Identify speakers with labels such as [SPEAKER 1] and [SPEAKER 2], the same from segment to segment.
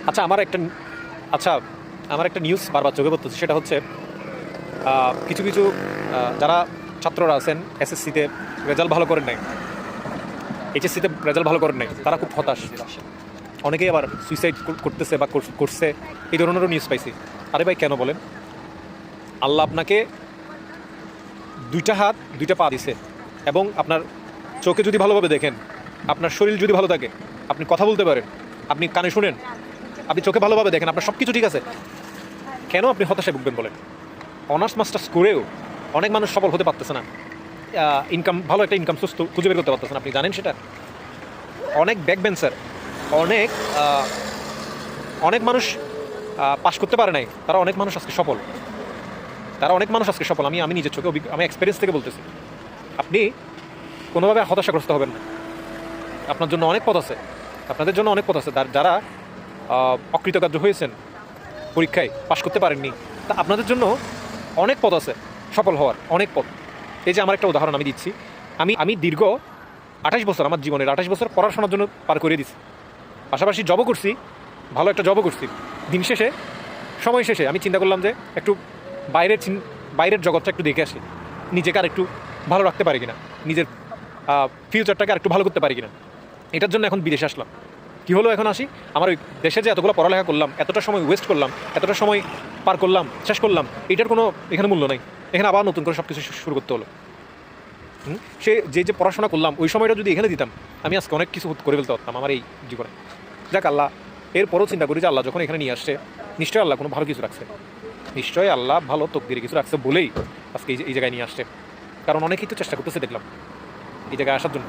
[SPEAKER 1] আচ্ছা আমার একটা নিউজ বারবার চোখে পড়তেছে, সেটা হচ্ছে কিছু কিছু যারা ছাত্ররা আছেন এসএসসিতে রেজাল্ট ভালো করেন নাই, এইচএসসিতে রেজাল্ট ভালো করেন নাই, তারা খুব হতাশ। অনেকেই আবার সুইসাইড করতেছে বা করছে, এই ধরনেরও নিউজ পাইছি। আরে ভাই কেন বলেন? আল্লাহ আপনাকে দুইটা হাত দুইটা পা দিছে, এবং আপনার চোখে যদি ভালোভাবে দেখেন, আপনার শরীর যদি ভালো থাকে, আপনি কথা বলতে পারেন, আপনি কানে শুনেন, আপনি চোখে ভালোভাবে দেখেন, আপনার সব কিছু ঠিক আছে, কেন আপনি হতাশায় ভুগবেন বলেন? অনার্স মাস্টার্স করেও অনেক মানুষ সফল হতে পারতেছে না, ভালো একটা ইনকাম সোর্স খুঁজে বের করতে পারতেছে না। আপনি জানেন সেটা? অনেক ব্যাক বেঞ্চার, অনেক অনেক মানুষ পাস করতে পারে নাই, তারা অনেক মানুষ আজকে সফল, আমি নিজের চোখে আমি এক্সপিরিয়েন্স থেকে বলতেছি। আপনি কোনোভাবে হতাশাগ্রস্ত হবেন না, আপনার জন্য অনেক পথ আছে, আপনাদের জন্য অনেক পথ আছে। যারা অকৃতকার্য হয়েছেন, পরীক্ষায় পাশ করতে পারেননি, তা আপনাদের জন্য অনেক পথ আছে সফল হওয়ার, অনেক পথ। এই যে আমার একটা উদাহরণ আমি দিচ্ছি, আমি দীর্ঘ 28 বছর, আমার জীবনের 28 বছর পড়াশোনার জন্য পার করে দিচ্ছি, পাশাপাশি জবও করছি, ভালো একটা জবও করছি। দিন শেষে, সময় শেষে আমি চিন্তা করলাম যে একটু বাইরের জগৎটা একটু দেখে আসি, নিজেকে আর একটু ভালো রাখতে পারি কিনা, নিজের ফিউচারটাকে আর একটু ভালো করতে পারি কিনা। এটার জন্য এখন বিদেশে আসলাম। কী হলো, এখন আসি, আমার ওই দেশে যে এতগুলো পড়ালেখা করলাম, এতটা সময় ওয়েস্ট করলাম, এতটা সময় পার করলাম, শেষ করলাম, এটার কোনো এখানে মূল্য নাই। এখানে আবার নতুন করে সব কিছু শুরু করতে হলো। সে যে পড়াশোনা করলাম, ওই সময়টা যদি এখানে দিতাম, আমি আজকে অনেক কিছু করে ফেলতে পারতাম আমার এই জীবনে। যাক, আল্লাহ এরপরও চিন্তা করি যে আল্লাহ যখন এখানে নিয়ে আসছে, নিশ্চয়ই আল্লাহ কোনো ভালো কিছু রাখছে, নিশ্চয়ই আল্লাহ ভালো তকদিরে কিছু রাখছে বলেই আজকে এই জায়গায় নিয়ে আসছে। কারণ অনেকেই তো চেষ্টা করতেছে, দেখলাম এই জায়গায় আসার জন্য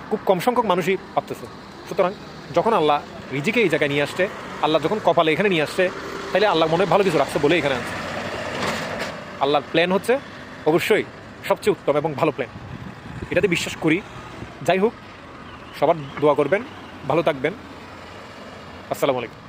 [SPEAKER 1] খুব কম সংখ্যক মানুষই পারতেছে। সুতরাং যখন আল্লাহ রিজিকে এই জায়গায় নিয়ে আসছে, আল্লাহ যখন কপালে এখানে নিয়ে আসছে, তাহলে আল্লাহ মনে ভালো কিছু রাখছে বলেই এখানে আসছে। আল্লাহর প্ল্যান হচ্ছে অবশ্যই সবচেয়ে উত্তম এবং ভালো প্ল্যান, এটাতে বিশ্বাস করি। যাই হোক, সবার দোয়া করবেন, ভালো থাকবেন। আসসালামু আলাইকুম।